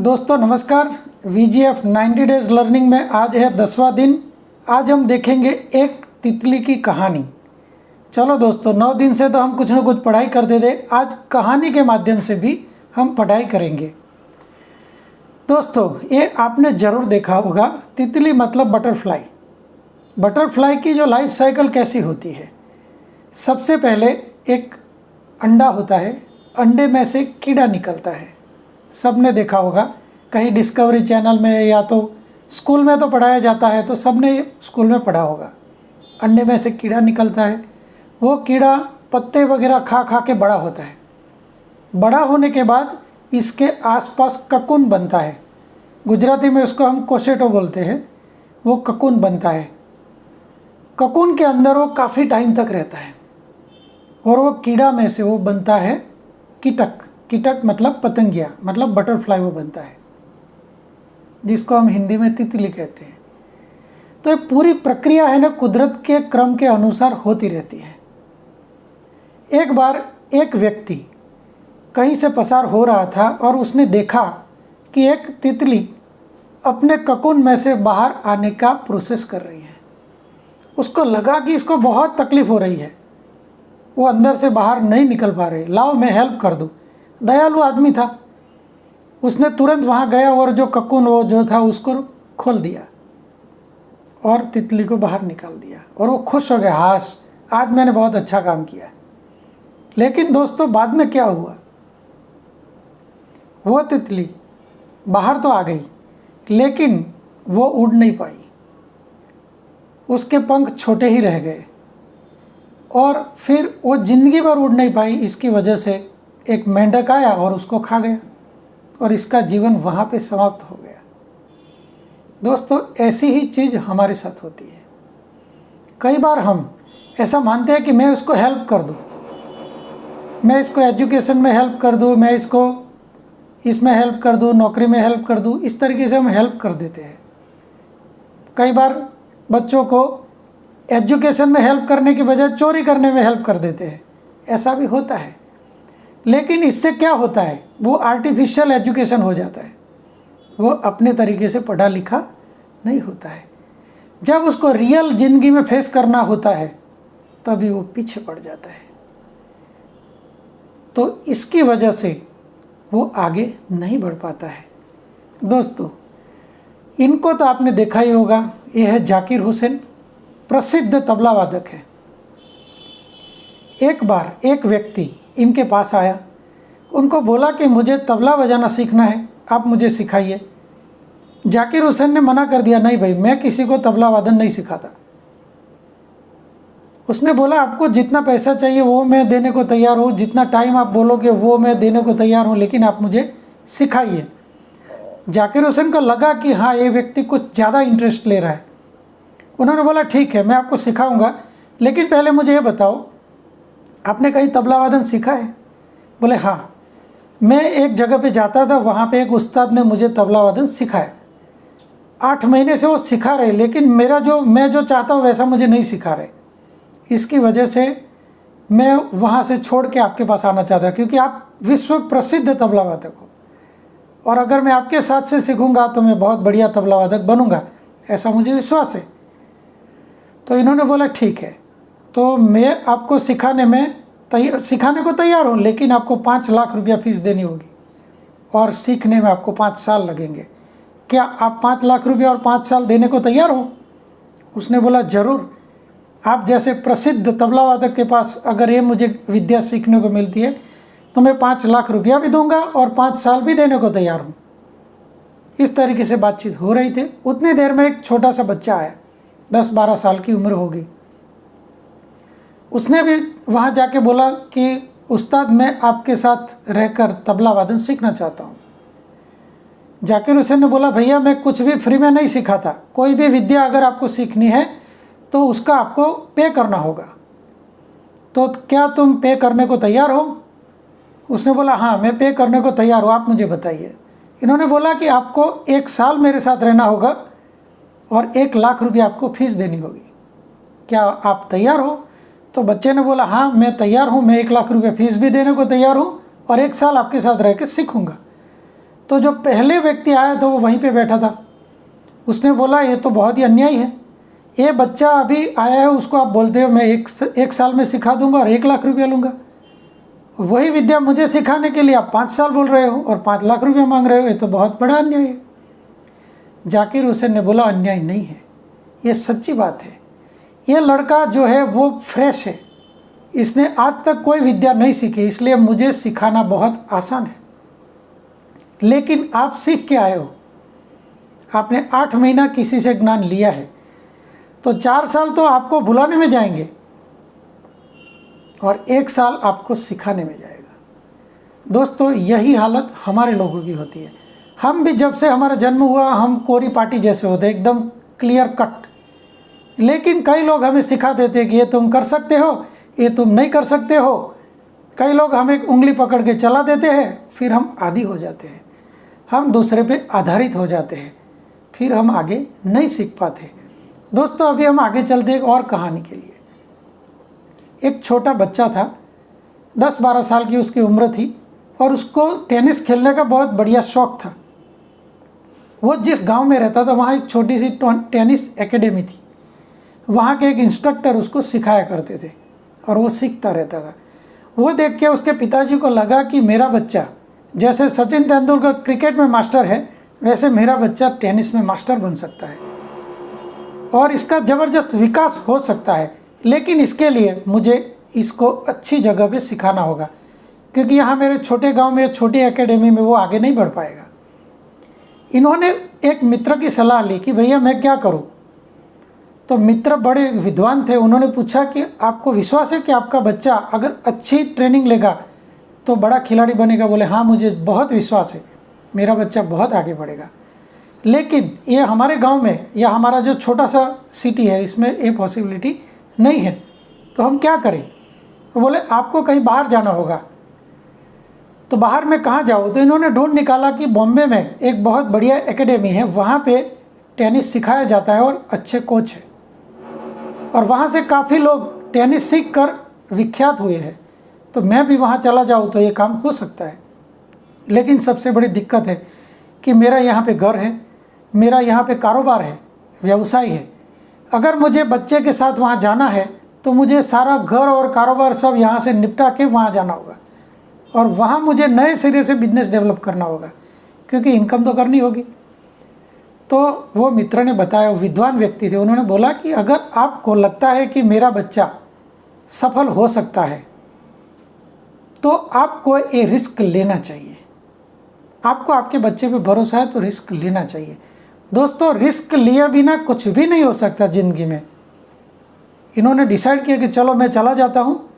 दोस्तों नमस्कार। VGF 90 days learning में आज है 10वां दिन। आज हम देखेंगे एक तितली की कहानी। चलो दोस्तों, 9 दिन से तो हम कुछ ना कुछ पढ़ाई करते थे, आज कहानी के माध्यम से भी हम पढ़ाई करेंगे। दोस्तों ये आपने ज़रूर देखा होगा, तितली मतलब बटरफ्लाई। बटरफ्लाई की जो लाइफ साइकिल कैसी होती है, सबसे पहले एक अंडा होता है, अंडे में से कीड़ा निकलता है। सबने देखा होगा, कहीं डिस्कवरी चैनल में या तो स्कूल में तो पढ़ाया जाता है, तो सबने स्कूल में पढ़ा होगा। अंडे में से कीड़ा निकलता है, वो कीड़ा पत्ते वगैरह खा खा के बड़ा होता है। बड़ा होने के बाद इसके आसपास ककून बनता है, गुजराती में उसको हम कोसेटो बोलते हैं। वो ककून बनता है, ककून के अंदर वो काफ़ी टाइम तक रहता है और वो कीड़ा में से वो बनता है कीटक। कीटक मतलब पतंगिया, मतलब बटरफ्लाई वो बनता है, जिसको हम हिंदी में तितली कहते हैं। तो ये पूरी प्रक्रिया है ना, कुदरत के क्रम के अनुसार होती रहती है। एक बार एक व्यक्ति कहीं से पसार हो रहा था और उसने देखा कि एक तितली अपने ककून में से बाहर आने का प्रोसेस कर रही है। उसको लगा कि इसको बहुत तकलीफ़ हो रही है, वो अंदर से बाहर नहीं निकल पा रही, लाओ मैं हेल्प कर दूँ। दयालु आदमी था, उसने तुरंत वहाँ गया और जो ककून वो जो था उसको खोल दिया और तितली को बाहर निकाल दिया और वो खुश हो गया, हाश आज मैंने बहुत अच्छा काम किया। लेकिन दोस्तों बाद में क्या हुआ, वो तितली बाहर तो आ गई लेकिन वो उड़ नहीं पाई, उसके पंख छोटे ही रह गए और फिर वो ज़िंदगी भर उड़ नहीं पाई। इसकी वजह से एक मेंढक आया और उसको खा गया और इसका जीवन वहाँ पे समाप्त हो गया। दोस्तों ऐसी ही चीज़ हमारे साथ होती है। कई बार हम ऐसा मानते हैं कि मैं उसको हेल्प कर दूँ, मैं इसको एजुकेशन में हेल्प कर दूँ, मैं इसको इसमें हेल्प कर दूँ, नौकरी में हेल्प कर दूँ। इस तरीके से हम हेल्प कर देते हैं। कई बार बच्चों को एजुकेशन में हेल्प करने की बजाय चोरी करने में हेल्प कर देते हैं, ऐसा भी होता है। लेकिन इससे क्या होता है, वो आर्टिफिशियल एजुकेशन हो जाता है, वो अपने तरीके से पढ़ा लिखा नहीं होता है। जब उसको रियल ज़िंदगी में फेस करना होता है तभी वो पीछे पड़ जाता है। तो इसकी वजह से वो आगे नहीं बढ़ पाता है। दोस्तों इनको तो आपने देखा ही होगा, ये है जाकिर हुसैन, प्रसिद्ध तबला वादक है। एक बार एक व्यक्ति इनके पास आया, उनको बोला कि मुझे तबला बजाना सीखना है, आप मुझे सिखाइए। जाकिर हुसैन ने मना कर दिया, नहीं भाई मैं किसी को तबला वादन नहीं सिखाता। उसने बोला आपको जितना पैसा चाहिए वो मैं देने को तैयार हूँ, जितना टाइम आप बोलोगे वो मैं देने को तैयार हूँ, लेकिन आप मुझे सिखाइए। जाकिर हुसैन को लगा कि हाँ ये व्यक्ति कुछ ज़्यादा इंटरेस्ट ले रहा है। उन्होंने बोला ठीक है मैं आपको सिखाऊंगा, लेकिन पहले मुझे ये बताओ आपने कहीं तबला वादन सीखा है? बोले हाँ, मैं एक जगह पे जाता था, वहाँ पे एक उस्ताद ने मुझे तबला वादन सिखाया। 8 महीने से वो सिखा रहे, लेकिन मैं जो चाहता हूँ वैसा मुझे नहीं सिखा रहे। इसकी वजह से मैं वहाँ से छोड़ के आपके पास आना चाहता, क्योंकि आप विश्व प्रसिद्ध तबला वादक हो और अगर मैं आपके साथ से सीखूँगा तो मैं बहुत बढ़िया तबला वादक बनूँगा, ऐसा मुझे विश्वास है। तो इन्होंने बोला ठीक है, तो मैं आपको सिखाने को तैयार हूँ, लेकिन आपको 5 लाख रुपया फीस देनी होगी और सीखने में आपको 5 साल लगेंगे। क्या आप 5 लाख रुपया और 5 साल देने को तैयार हो? उसने बोला ज़रूर, आप जैसे प्रसिद्ध तबला वादक के पास अगर ये मुझे विद्या सीखने को मिलती है तो मैं 5 लाख रुपया भी दूंगा और 5 साल भी देने को तैयार हूँ। इस तरीके से बातचीत हो रही थी। उतनी देर में एक छोटा सा बच्चा आया, 10-12 साल की उम्र होगी। उसने भी वहाँ जाके बोला कि उस्ताद मैं आपके साथ रहकर तबला वादन सीखना चाहता हूँ। जाकिर हुसैन ने बोला भैया मैं कुछ भी फ्री में नहीं सिखाता, कोई भी विद्या अगर आपको सीखनी है तो उसका आपको पे करना होगा, तो क्या तुम पे करने को तैयार हो? उसने बोला हाँ मैं पे करने को तैयार हूँ, आप मुझे बताइए। इन्होंने बोला कि आपको 1 साल मेरे साथ रहना होगा और 1 लाख रुपया आपको फीस देनी होगी, क्या आप तैयार हो? तो बच्चे ने बोला हाँ मैं तैयार हूँ, मैं 1 लाख रुपया फीस भी देने को तैयार हूँ और 1 साल आपके साथ रह के सीखूँगा। तो जो पहले व्यक्ति आया था वो वहीं पे बैठा था। उसने बोला ये तो बहुत ही अन्याय है, ये बच्चा अभी आया है, उसको आप बोलते हो मैं एक साल में सिखा दूंगा और 1 लाख रुपया लूँगा। वही विद्या मुझे सिखाने के लिए आप 5 साल बोल रहे हो और 5 लाख रुपया मांग रहे हो, ये तो बहुत बड़ा अन्याय है। जाकिर हुसैन ने बोला अन्याय नहीं है, ये सच्ची बात है। ये लड़का जो है वो फ्रेश है, इसने आज तक कोई विद्या नहीं सीखी, इसलिए मुझे सिखाना बहुत आसान है। लेकिन आप सीख के आए हो, आपने 8 महीना किसी से ज्ञान लिया है, तो 4 साल तो आपको भुलाने में जाएंगे और 1 साल आपको सिखाने में जाएगा। दोस्तों यही हालत हमारे लोगों की होती है। हम भी जब से हमारा जन्म हुआ हम कोरी पाटी जैसे होते हैं, एकदम क्लियर कट। लेकिन कई लोग हमें सिखा देते हैं कि ये तुम कर सकते हो, ये तुम नहीं कर सकते हो। कई लोग हमें उंगली पकड़ के चला देते हैं, फिर हम आदी हो जाते हैं, हम दूसरे पे आधारित हो जाते हैं, फिर हम आगे नहीं सीख पाते। दोस्तों अभी हम आगे चलते एक और कहानी के लिए। एक छोटा बच्चा था, 10-12 साल की उसकी उम्र थी और उसको टेनिस खेलने का बहुत बढ़िया शौक़ था। वो जिस गांव में रहता था वहाँ एक छोटी सी टेनिस एकेडमी थी। वहाँ के एक इंस्ट्रक्टर उसको सिखाया करते थे और वो सीखता रहता था। वो देख के उसके पिताजी को लगा कि मेरा बच्चा जैसे सचिन तेंदुलकर क्रिकेट में मास्टर है, वैसे मेरा बच्चा टेनिस में मास्टर बन सकता है और इसका ज़बरदस्त विकास हो सकता है। लेकिन इसके लिए मुझे इसको अच्छी जगह पे सिखाना होगा, क्योंकि यहाँ मेरे छोटे गांव में छोटी एकेडमी में वो आगे नहीं बढ़ पाएगा। इन्होंने एक मित्र की सलाह ली कि भैया मैं क्या करूँ। तो मित्र बड़े विद्वान थे, उन्होंने पूछा कि आपको विश्वास है कि आपका बच्चा अगर अच्छी ट्रेनिंग लेगा तो बड़ा खिलाड़ी बनेगा। बोले हाँ मुझे बहुत विश्वास है, मेरा बच्चा बहुत आगे बढ़ेगा। लेकिन ये हमारे गांव में या हमारा जो छोटा सा सिटी है इसमें ये पॉसिबिलिटी नहीं है, तो हम क्या करें। तो बोले आपको कहीं बाहर जाना होगा। तो बाहर में कहाँ जाओ। तो इन्होंने ढूंढ निकाला कि बॉम्बे में एक बहुत बढ़िया एकेडमी है, वहाँ पे टेनिस सिखाया जाता है और अच्छे कोच है और वहाँ से काफ़ी लोग टेनिस सीख कर विख्यात हुए हैं। तो मैं भी वहाँ चला जाऊँ तो ये काम हो सकता है। लेकिन सबसे बड़ी दिक्कत है कि मेरा यहाँ पे घर है, मेरा यहाँ पे कारोबार है, व्यवसाय है। अगर मुझे बच्चे के साथ वहाँ जाना है तो मुझे सारा घर और कारोबार सब यहाँ से निपटा के वहाँ जाना होगा और वहाँ मुझे नए सिरे से बिजनेस डेवलप करना होगा, क्योंकि इनकम तो करनी होगी। तो वो मित्र ने बताया, विद्वान व्यक्ति थे, उन्होंने बोला कि अगर आपको लगता है कि मेरा बच्चा सफल हो सकता है तो आपको ये रिस्क लेना चाहिए। आपको आपके बच्चे पे भरोसा है तो रिस्क लेना चाहिए। दोस्तों रिस्क लिए बिना कुछ भी नहीं हो सकता ज़िंदगी में। इन्होंने डिसाइड किया कि चलो मैं चला जाता हूँ।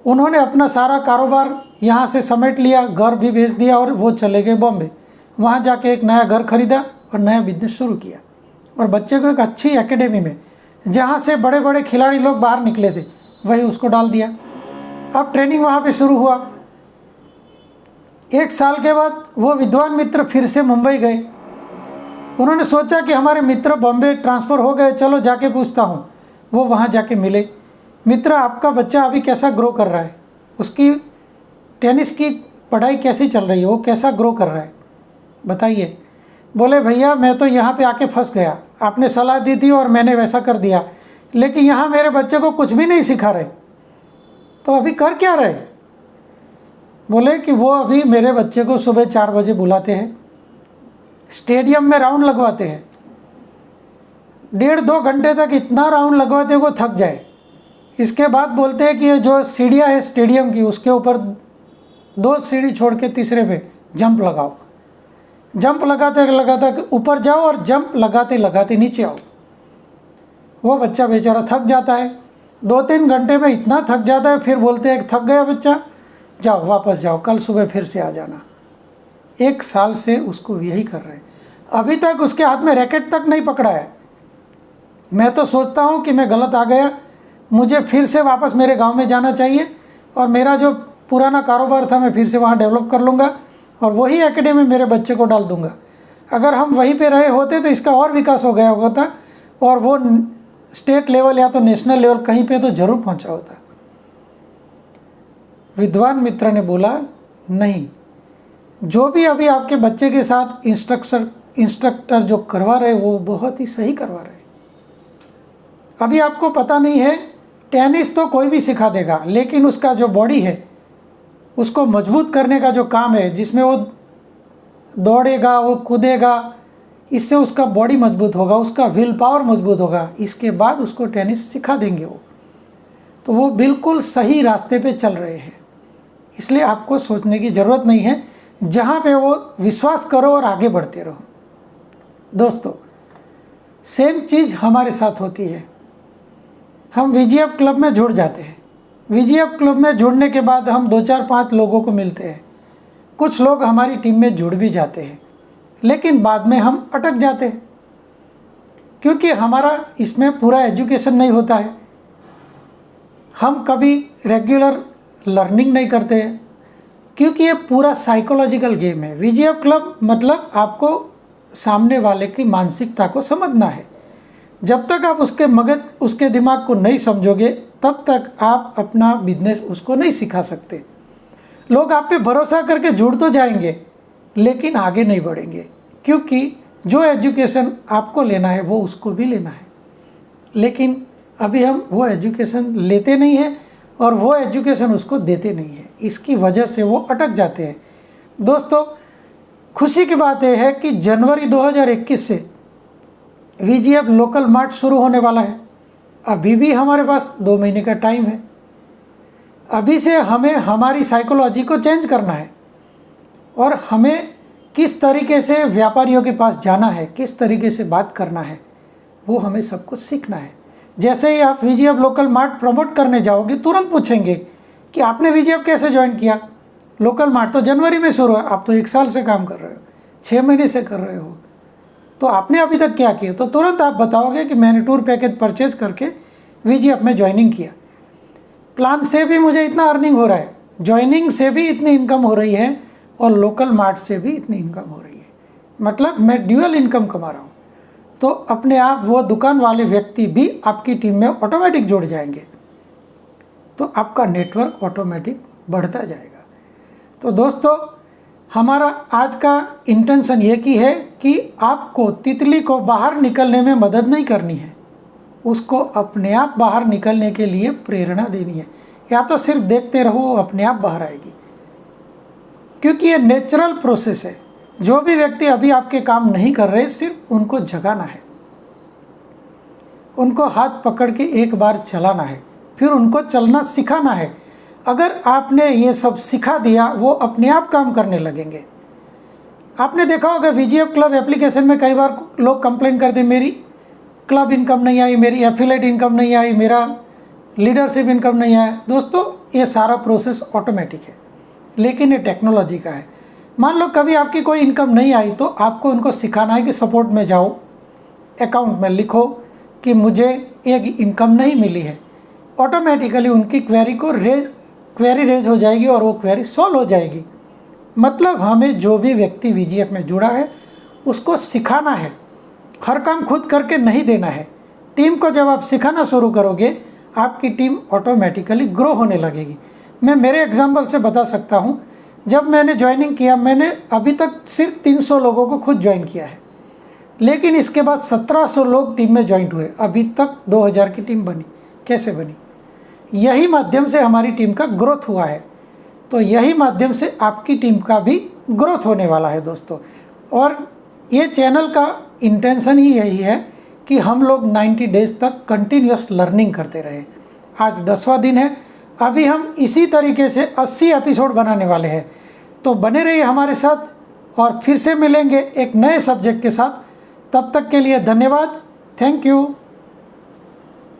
उन्होंने अपना सारा कारोबार यहाँ से समेट लिया, घर भी बेच दिया और वो चले गए बॉम्बे। वहाँ जाके एक नया घर खरीदा और नया बिजनेस शुरू किया और बच्चे को एक अच्छी एकेडमी में, जहाँ से बड़े बड़े खिलाड़ी लोग बाहर निकले थे, वही उसको डाल दिया। अब ट्रेनिंग वहाँ पे शुरू हुआ। 1 साल के बाद वो विद्वान मित्र फिर से मुंबई गए। उन्होंने सोचा कि हमारे मित्र बॉम्बे ट्रांसफ़र हो गए, चलो जाके पूछता हूँ। वो वहाँ जाके मिले। मित्र आपका बच्चा अभी कैसा ग्रो कर रहा है, उसकी टेनिस की पढ़ाई कैसी चल रही है, वो कैसा ग्रो कर रहा है बताइए। बोले भैया मैं तो यहाँ पे आके फंस गया, आपने सलाह दी थी और मैंने वैसा कर दिया, लेकिन यहाँ मेरे बच्चे को कुछ भी नहीं सिखा रहे, तो अभी कर क्या रहे। बोले कि वो अभी मेरे बच्चे को सुबह 4 बजे बुलाते हैं, स्टेडियम में राउंड लगवाते हैं, 1.5-2 घंटे तक इतना राउंड लगवाते हैं वो थक जाए। इसके बाद बोलते हैं कि ये जो सीढ़ियाँ है स्टेडियम की, उसके ऊपर 2 सीढ़ी छोड़ के तीसरे पे जंप लगाओ। जंप लगाते लगाते ऊपर जाओ और जंप लगाते लगाते नीचे आओ। वो बच्चा बेचारा थक जाता है, 2-3 घंटे में इतना थक जाता है, फिर बोलते हैं थक गया बच्चा, जाओ वापस जाओ, कल सुबह फिर से आ जाना। 1 साल से उसको यही कर रहे हैं। अभी तक उसके हाथ में रैकेट तक नहीं पकड़ा है। मैं तो सोचता हूँ कि मैं गलत आ गया, मुझे फिर से वापस मेरे गांव में जाना चाहिए और मेरा जो पुराना कारोबार था मैं फिर से वहाँ डेवलप कर लूँगा और वही एकेडमी में मेरे बच्चे को डाल दूँगा। अगर हम वहीं पे रहे होते तो इसका और विकास हो गया होता और वो स्टेट लेवल या तो नेशनल लेवल कहीं पे तो ज़रूर पहुँचा होता। विद्वान मित्र ने बोला नहीं, जो भी अभी आपके बच्चे के साथ इंस्ट्रक्टर जो करवा रहे वो बहुत ही सही करवा रहे हैं। अभी आपको पता नहीं है, टेनिस तो कोई भी सिखा देगा, लेकिन उसका जो बॉडी है उसको मजबूत करने का जो काम है, जिसमें वो दौड़ेगा, वो कूदेगा, इससे उसका बॉडी मजबूत होगा, उसका विल पावर मजबूत होगा, इसके बाद उसको टेनिस सिखा देंगे वो। तो वो बिल्कुल सही रास्ते पे चल रहे हैं, इसलिए आपको सोचने की ज़रूरत नहीं है, जहाँ पे वो विश्वास करो और आगे बढ़ते रहो। दोस्तों, सेम चीज़ हमारे साथ होती है। हम VGF क्लब में जुड़ जाते हैं। VGF क्लब में जुड़ने के बाद हम 2 4 5 लोगों को मिलते हैं। कुछ लोग हमारी टीम में जुड़ भी जाते हैं, लेकिन बाद में हम अटक जाते हैं, क्योंकि हमारा इसमें पूरा एजुकेशन नहीं होता है। हम कभी रेगुलर लर्निंग नहीं करते हैं, क्योंकि ये पूरा साइकोलॉजिकल गेम है। VGF क्लब मतलब आपको सामने वाले की मानसिकता को समझना है। जब तक आप उसके दिमाग को नहीं समझोगे, तब तक आप अपना बिजनेस उसको नहीं सिखा सकते। लोग आप पे भरोसा करके जुड़ तो जाएंगे, लेकिन आगे नहीं बढ़ेंगे, क्योंकि जो एजुकेशन आपको लेना है वो उसको भी लेना है। लेकिन अभी हम वो एजुकेशन लेते नहीं हैं और वो एजुकेशन उसको देते नहीं हैं, इसकी वजह से वो अटक जाते हैं। दोस्तों, खुशी की बात यह है कि जनवरी 2021 से VGF लोकल मार्ट शुरू होने वाला है। अभी भी हमारे पास 2 महीने का टाइम है। अभी से हमें हमारी साइकोलॉजी को चेंज करना है और हमें किस तरीके से व्यापारियों के पास जाना है, किस तरीके से बात करना है, वो हमें सब कुछ सीखना है। जैसे ही आप VGF लोकल मार्ट प्रमोट करने जाओगे, तुरंत पूछेंगे कि आपने VGF कैसे ज्वाइन किया। लोकल मार्ट तो जनवरी में शुरू है, आप तो 1 साल से काम कर रहे हो, 6 महीने से कर रहे हो, तो आपने अभी तक क्या किया। तो तुरंत आप बताओगे कि मैंने टूर पैकेज परचेज करके VGF में ज्वाइनिंग किया। प्लान से भी मुझे इतना अर्निंग हो रहा है, ज्वाइनिंग से भी इतनी इनकम हो रही है और लोकल मार्ट से भी इतनी इनकम हो रही है, मतलब मैं ड्यूअल इनकम कमा रहा हूँ। तो अपने आप वो दुकान वाले व्यक्ति भी आपकी टीम में ऑटोमेटिक जुड़ जाएंगे, तो आपका नेटवर्क ऑटोमेटिक बढ़ता जाएगा। तो दोस्तों, हमारा आज का इंटेंशन ये की है कि आपको तितली को बाहर निकलने में मदद नहीं करनी है, उसको अपने आप बाहर निकलने के लिए प्रेरणा देनी है। या तो सिर्फ देखते रहो, वो अपने आप बाहर आएगी, क्योंकि ये नेचुरल प्रोसेस है। जो भी व्यक्ति अभी आपके काम नहीं कर रहे, सिर्फ उनको जगाना है, उनको हाथ पकड़ के एक बार चलाना है, फिर उनको चलना सिखाना है। अगर आपने ये सब सिखा दिया, वो अपने आप काम करने लगेंगे। आपने देखा होगा VGF क्लब एप्लीकेशन में कई बार लोग कंप्लेन करते, मेरी क्लब इनकम नहीं आई, मेरी एफिलेट इनकम नहीं आई, मेरा लीडरशिप इनकम नहीं आया। दोस्तों, ये सारा प्रोसेस ऑटोमेटिक है, लेकिन ये टेक्नोलॉजी का है। मान लो कभी आपकी कोई इनकम नहीं आई, तो आपको उनको सिखाना है कि सपोर्ट में जाओ, अकाउंट में लिखो कि मुझे एक इनकम नहीं मिली है। ऑटोमेटिकली उनकी क्वेरी रेज हो जाएगी और वो क्वेरी सॉल्व हो जाएगी। मतलब हमें जो भी व्यक्ति VGF में जुड़ा है उसको सिखाना है, हर काम खुद करके नहीं देना है। टीम को जब आप सिखाना शुरू करोगे, आपकी टीम ऑटोमेटिकली ग्रो होने लगेगी। मैं मेरे एग्जाम्पल से बता सकता हूँ, जब मैंने ज्वाइनिंग किया, मैंने अभी तक सिर्फ 300 लोगों को खुद ज्वाइन किया है, लेकिन इसके बाद 1700 लोग टीम में ज्वाइन हुए। अभी तक 2000 की टीम बनी। कैसे बनी? यही माध्यम से हमारी टीम का ग्रोथ हुआ है। तो यही माध्यम से आपकी टीम का भी ग्रोथ होने वाला है दोस्तों। और ये चैनल का इंटेंशन ही यही है कि हम लोग 90 डेज तक कंटिन्यूस लर्निंग करते रहे। आज 10वां दिन है, अभी हम इसी तरीके से 80 एपिसोड बनाने वाले हैं। तो बने रहिए हमारे साथ और फिर से मिलेंगे एक नए सब्जेक्ट के साथ। तब तक के लिए धन्यवाद। Thank you.